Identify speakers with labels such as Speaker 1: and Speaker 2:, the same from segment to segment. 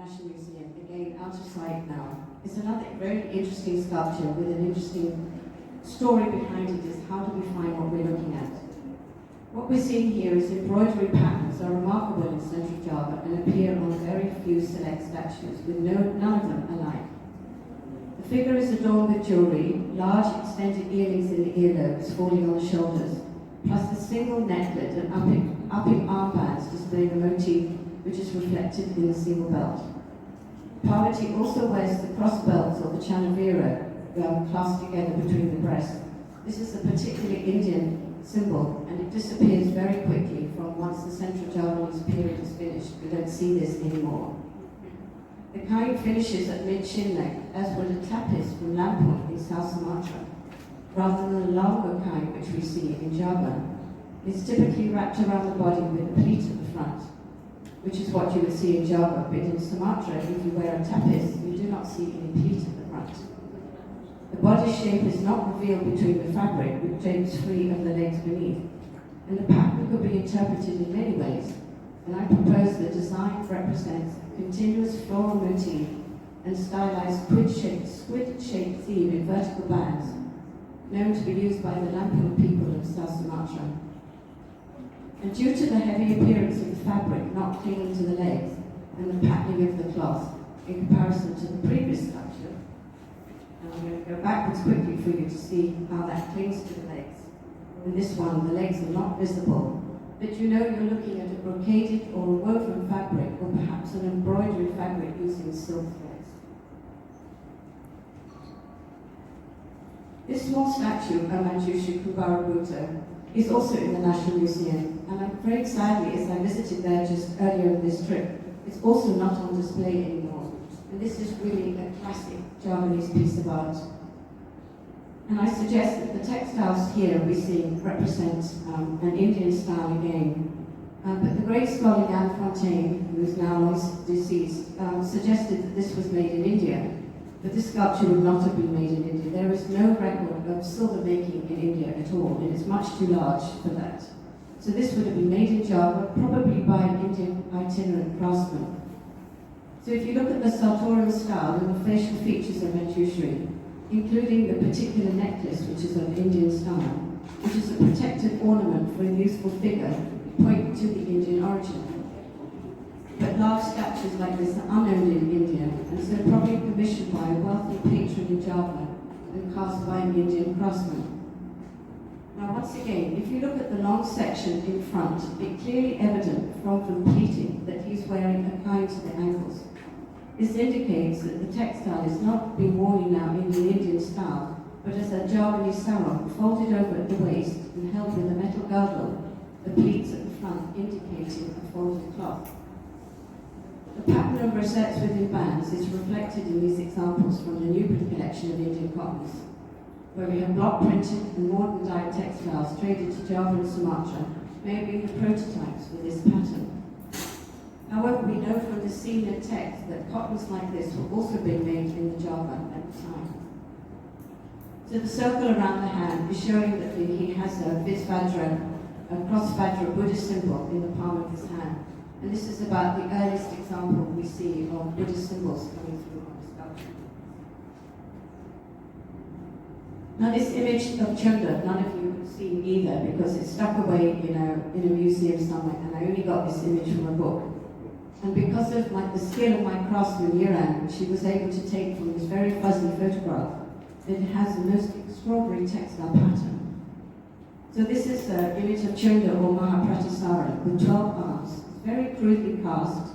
Speaker 1: National Museum, again out of sight now, is another very interesting sculpture with an interesting story behind it. Is how do we find what we're looking at? What we're seeing here is embroidery patterns are remarkable in Central Java and appear on very few select statues, with none of them alike. The figure is adorned with jewellery, large extended earrings in the earlobes falling on the shoulders, plus a single necklet and upping armbands displaying a motif which is reflected in the single belt. Parvati also wears the cross belts or the chanavira clasped together between the breasts. This is a particularly Indian symbol, and it disappears very quickly from once the Central Javanese period is finished. We don't see this anymore. The kind finishes at mid-shin length, as would a tapis from Lampung in South Sumatra, rather than the longer kind which we see in Java. It's typically wrapped around the body with a pleat at the front, which is what you would see in Java, but in Sumatra, if you wear a tapis, you do not see any pleat at the front. The body shape is not revealed between the fabric, which drapes free of the legs beneath, and the pattern could be interpreted in many ways, and I propose the design represents a continuous floral motif and stylized squid-shaped theme in vertical bands, known to be used by the Lampung people of South Sumatra. And due to the heavy appearance of the fabric not clinging to the legs and the patterning of the cloth in comparison to the previous sculpture, and I'm going to go backwards quickly for you to see how that clings to the legs. In this one, the legs are not visible, but you know you're looking at a brocaded or a woven fabric, or perhaps an embroidery fabric using silk threads. This small statue of Manjushri Kubarabuta is also in the National Museum, and I'm very sadly, as I visited there just earlier in this trip, it's also not on display anymore. And this is really a classic Javanese piece of art. And I suggest that the textiles here we see represent an Indian style again. But the great scholar Anne Fontaine, who is now long deceased, suggested that this was made in India. But this sculpture would not have been made in India. There is no record of silver making in India at all, and it's much too large for that. So this would have been made in Java, probably by an Indian itinerant craftsman. So if you look at the sartorial style and the facial features of Manjushri, including the particular necklace, which is of Indian style, which is a protective ornament for a youthful figure, pointing to the Indian origin. But large statues like this are unknown in India, and so probably commissioned by a wealthy patron in Java and cast by an Indian craftsman. Now once again, if you look at the long section in front, it's clearly evident from the pleating that he's wearing a kind to the ankles. This indicates that the textile is not being worn now in the Indian style, but as a Javanese sarong folded over at the waist and held with a metal girdle, the pleats at the front indicating a folded cloth. The pattern of rosettes within bands is reflected in these examples from the Newbury collection of Indian cottons, where we have block printed and modern dyed textiles traded to Java and Sumatra, maybe the prototypes for this pattern. However, we know from the senior text that cottons like this were also being made in the Java at the time. So the circle around the hand is showing that he has a Visvajra, a cross-Vajra Buddhist symbol in the palm of his hand. And this is about the earliest example we see of Buddhist symbols coming through on the sculpture. Now this image of Chunda, none of you have seen either because it's stuck away in a museum somewhere, and I only got this image from a book. And because of the skill of my craftsman Yiran, she was able to take from this very fuzzy photograph that it has the most extraordinary textile pattern. So this is an image of Chunda or Mahapratisara with 12 arms. It's very crudely cast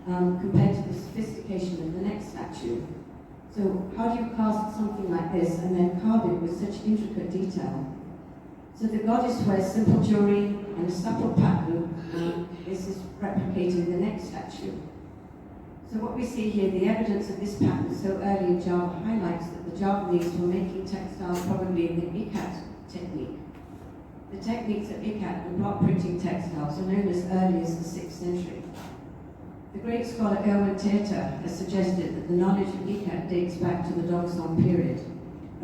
Speaker 1: compared to the sophistication of the next statue. So how do you cast something like this and then carve it with such intricate detail? So the goddess wears simple jewelry and a supple pattern. This is replicating the next statue. So what we see here, the evidence of this pattern so early in Java highlights that the Javanese were making textiles probably in the ikat technique. The techniques of ikat and block printing textiles are known as early as the 6th century. The great scholar Erwin Teerter has suggested that the knowledge of ikat dates back to the Dogsong period,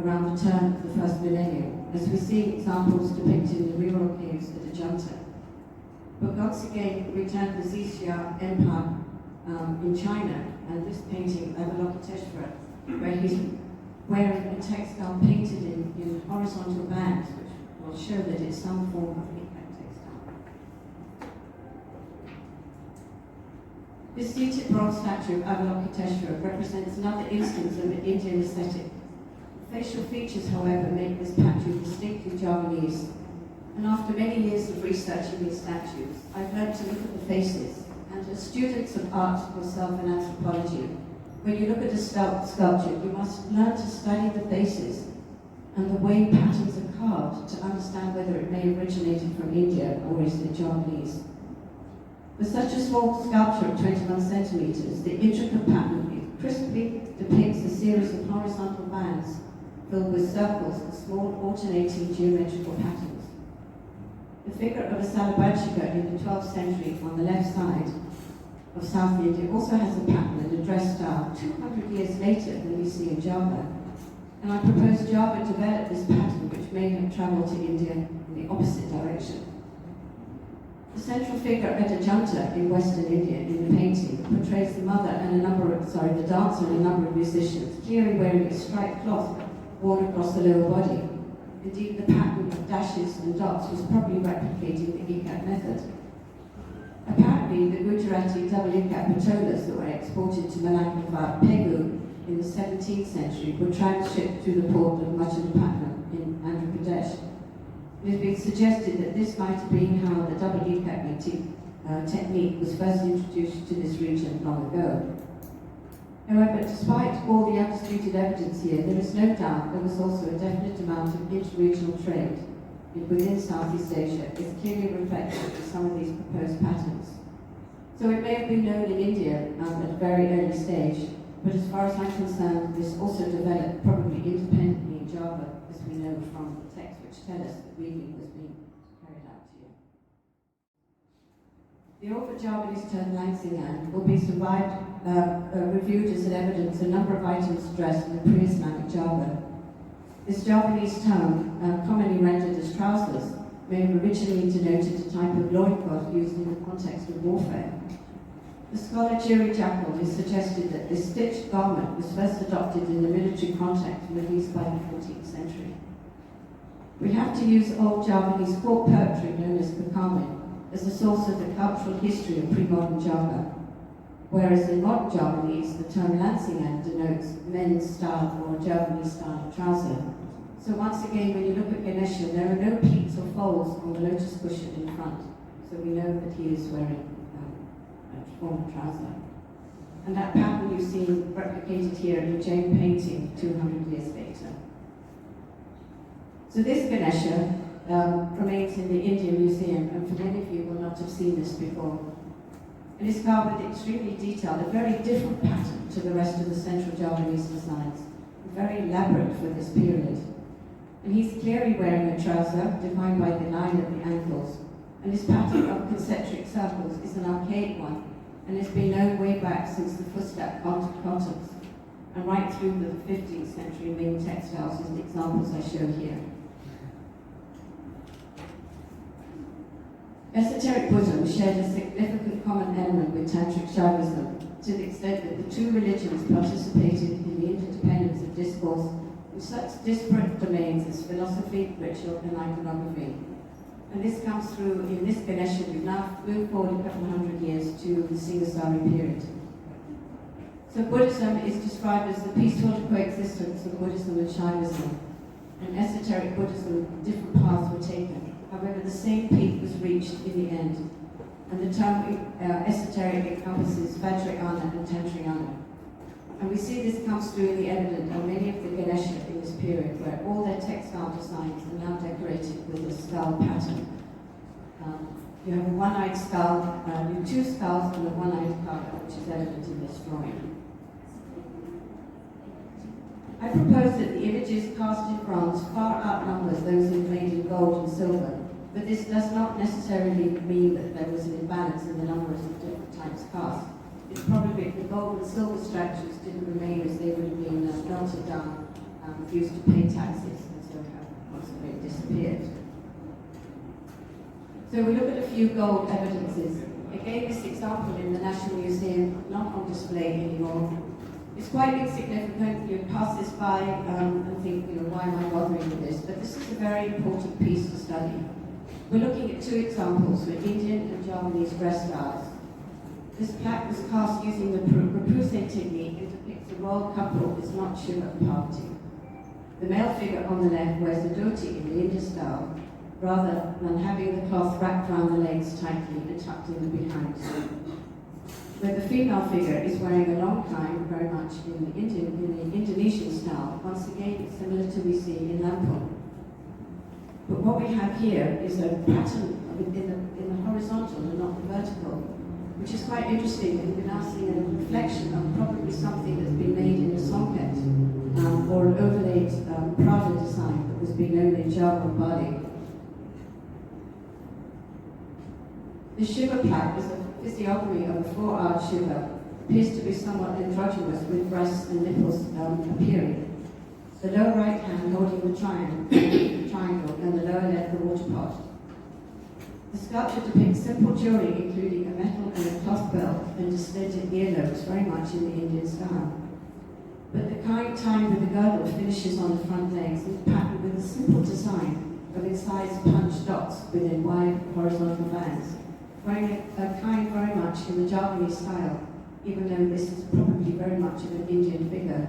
Speaker 1: around the turn of the first millennium, as we see examples depicted in the rural caves at Ajanta. But once again, we turn the Xixia Empire in China, and this painting, Avalokiteshvara, where he's wearing a textile painted in horizontal bands, which will show that it's some form of ikat textile. This seated bronze statue of Avalokiteshvara represents another instance of an Indian aesthetic. Facial features, however, make this statue distinctly Javanese. And after many years of researching these statues, I've learned to look at the faces. And as students of art yourself in anthropology, when you look at a sculpture, you must learn to study the faces and the way patterns are carved to understand whether it may have originated from India or is it Javanese. For such a small sculpture of 21 centimeters, the intricate pattern crisply depicts a series of horizontal bands filled with circles and small alternating geometrical patterns. The figure of a Salabanchika in the 12th century on the left side of South India also has a pattern and a dress style 200 years later than we see in Java. And I propose Java develop this pattern, which may have travelled to India in the opposite direction. The central figure at a junta in Western India in the painting portrays the mother and the dancer and a number of musicians, clearly wearing a striped cloth worn across the lower body. Indeed, the pattern of dashes and dots was probably replicating the ikat method. Apparently, the Gujarati double ikat patolas that were exported to Malacca Pegu in the 17th century were transshipped through the port of Machilipatnam in Andhra Pradesh. It has been suggested that this might have been how the double ikat technique was first introduced to this region long ago. However, despite all the undisputed evidence here, there is no doubt there was also a definite amount of interregional trade within Southeast Asia, is clearly reflected in some of these proposed patterns. So it may have been known in India at a very early stage, but as far as I'm concerned, this also developed probably independently in Java, as we know from the texts which tell us that weaving was being carried out here. The author Javanese term Langsingan will be reviewed as an evidence a number of items addressed in the pre-Islamic Java. This Javanese term, commonly rendered as trousers, may have originally denoted a type of loincloth used in the context of warfare. The scholar Jiri Jackal has suggested that this stitched garment was first adopted in the military context, at least by the 14th century. We have to use old Javanese court poetry known as Kakamin as a source of the cultural history of pre-modern Java, whereas in modern Javanese, the term Langsingan denotes men's style or Javanese style of trouser. So once again, when you look at Ganesha, there are no pleats or folds on the lotus cushion in front, so we know that he is wearing a formal trouser. And that pattern you see replicated here in the Jain painting 200 years later. So this Ganesha remains in the Indian Museum, and for many of you will not have seen this before. It is carved with extremely detailed, a very different pattern to the rest of the Central Javanese designs, very elaborate for this period. And he's clearly wearing a trouser defined by the line at the ankles, and his pattern of concentric circles is an archaic one, and has been known way back since the Fustak cottons, and right through the 15th century Ming textiles as the examples I show here. Esoteric Buddhism shared a significant common element with Tantric Shaivism, to the extent that the two religions participated in the interdependence of discourse in such disparate domains as philosophy, ritual, and iconography. And this comes through in this Ganesha. We've now moved forward a couple hundred years to the Singasari period. So Buddhism is described as the peaceful coexistence of Buddhism and Shaivism. In esoteric Buddhism, different paths were taken. However, the same peak was reached in the end. And the term esoteric encompasses Vajrayana and Tantrayana. And we see this comes through in the evidence on many of the Ganesha in this period, where all their textile designs are now decorated with a skull pattern. You have a one-eyed skull, you have two skulls and a one-eyed cow, which is evident in this drawing. I propose that the images cast in bronze far outnumbers those made in gold and silver, but this does not necessarily mean that there was an imbalance in the numbers of different types cast. It's probably the gold and silver statues didn't remain as they would have been melted down, used to pay taxes, and so have possibly disappeared. So we look at a few gold evidences. Again, this example in the National Museum, not on display anymore. It's quite insignificant. You pass this by and think, why am I bothering with this? But this is a very important piece to study. We're looking at two examples with Indian and Javanese dress styles. This plaque was cast using the repousse technique and depicts a royal couple is not sugar party. The male figure on the left wears a dhoti in the Indian style, rather than having the cloth wrapped around the legs tightly and tucked in the behind. Where the female figure is wearing a long kind, very much in the Indonesian style, once again similar to we see in Lampung. But what we have here is a pattern in the horizontal and not the vertical, which is quite interesting, and we're now seeing a reflection of probably something that's been made in a songlet or an overlaid Prada design that was being known in Java and Bali. The sugar plaque is a physiognomy of a 4-hour sugar, appears to be somewhat androgynous with breasts and nipples appearing. The lower right hand holding the triangle and the lower left the water pot. The sculpture depicts simple jewelry including a metal and a cloth belt and distended earlobes, very much in the Indian style. But the kind tied with the girdle finishes on the front legs and patterned with a simple design of incised punch dots within wide horizontal bands, wearing a kind very much in the Javanese style, even though this is probably very much of an Indian figure.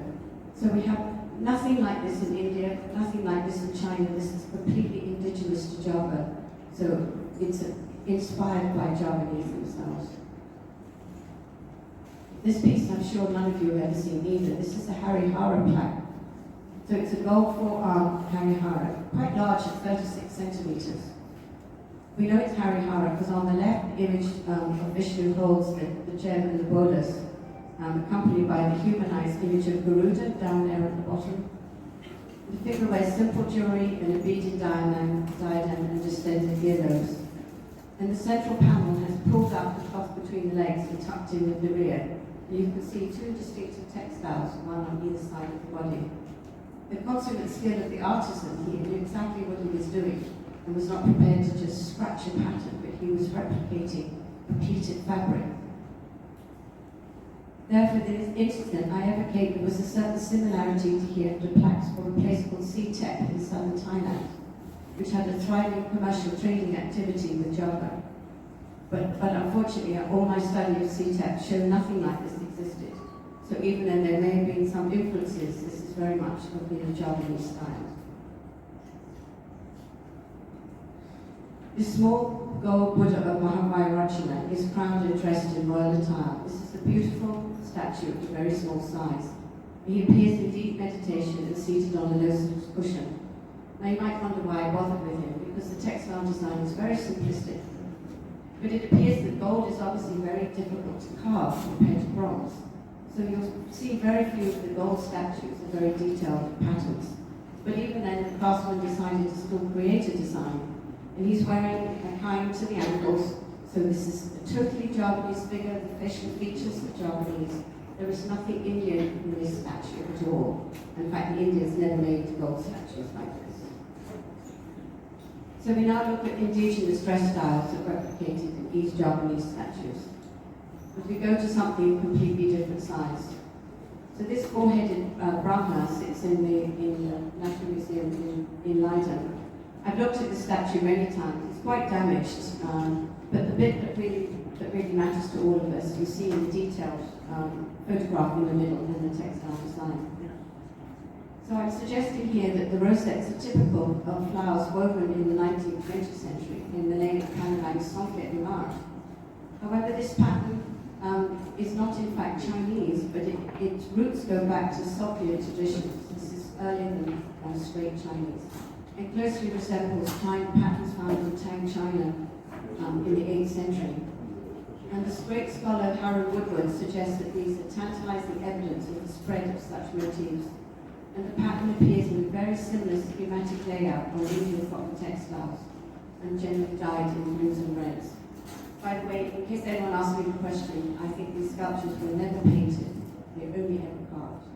Speaker 1: So we have nothing like this in India, nothing like this in China. This is completely indigenous to Java. So it's inspired by Javanese themselves. This piece I'm sure none of you have ever seen either. This is a Harihara plaque. So it's a gold 4-arm Harihara, quite large at 36 centimeters. We know it's Harihara because on the left, the image of Vishnu holds the gem and the bolas, accompanied by the humanized image of Garuda down there at the bottom. The figure wears simple jewelry and a beaded diadem and distended earlobes. And the central panel has pulled up the cloth between the legs and tucked in with the rear. And you can see two distinctive textiles, one on either side of the body. The consummate skill of the artisan here knew exactly what he was doing and was not prepared to just scratch a pattern, but he was replicating a pleated fabric. Therefore, in this instant, I advocate there was a certain similarity to here to plaques from a place called Tep in southern Thailand, which had a thriving commercial trading activity with Java. But unfortunately, all my study of Tep showed nothing like this existed. So even though there may have been some influences, this is very much of the Javanese style. This small gold Buddha of Mahavajrachana is crowned and dressed in royal attire. This is a beautiful statue of a very small size. He appears in deep meditation and seated on a lotus cushion. Now you might wonder why I bothered with him, because the textile design is very simplistic. But it appears that gold is obviously very difficult to carve compared to bronze. So you'll see very few of the gold statues are very detailed patterns. But even then, the craftsman decided to still create a design. And he's wearing a kind to the ankles. So this is a totally Javanese figure, the facial features are Javanese. There is nothing Indian in this statue at all. In fact, the Indians never made gold statues like this. So we now look at indigenous dress styles that are replicated in East Javanese statues. But we go to something completely different size. So this four-headed Brahma sits in the National Museum in Leiden. I've looked at the statue many times. It's quite damaged, but the bit that really matters to all of us, you see in the detailed photograph in the middle and the textile design. So I'm suggesting here that the rosettes are typical of flowers woven in the 19th, 20th century in the name of Panamang's Songket Imar. However, this pattern is not in fact Chinese, but its roots go back to Soviet traditions. This is earlier than straight Chinese, and closely resembles patterns found in Tang, China in the 8th century. And the great scholar Harold Woodward suggests that these are tantalizing evidence of the spread of such motifs. And the pattern appears in a very similar schematic layout on Indian cotton textiles, and generally dyed in blues and reds. By the way, in case anyone asks me the question, I think these sculptures were never painted, they were only ever carved.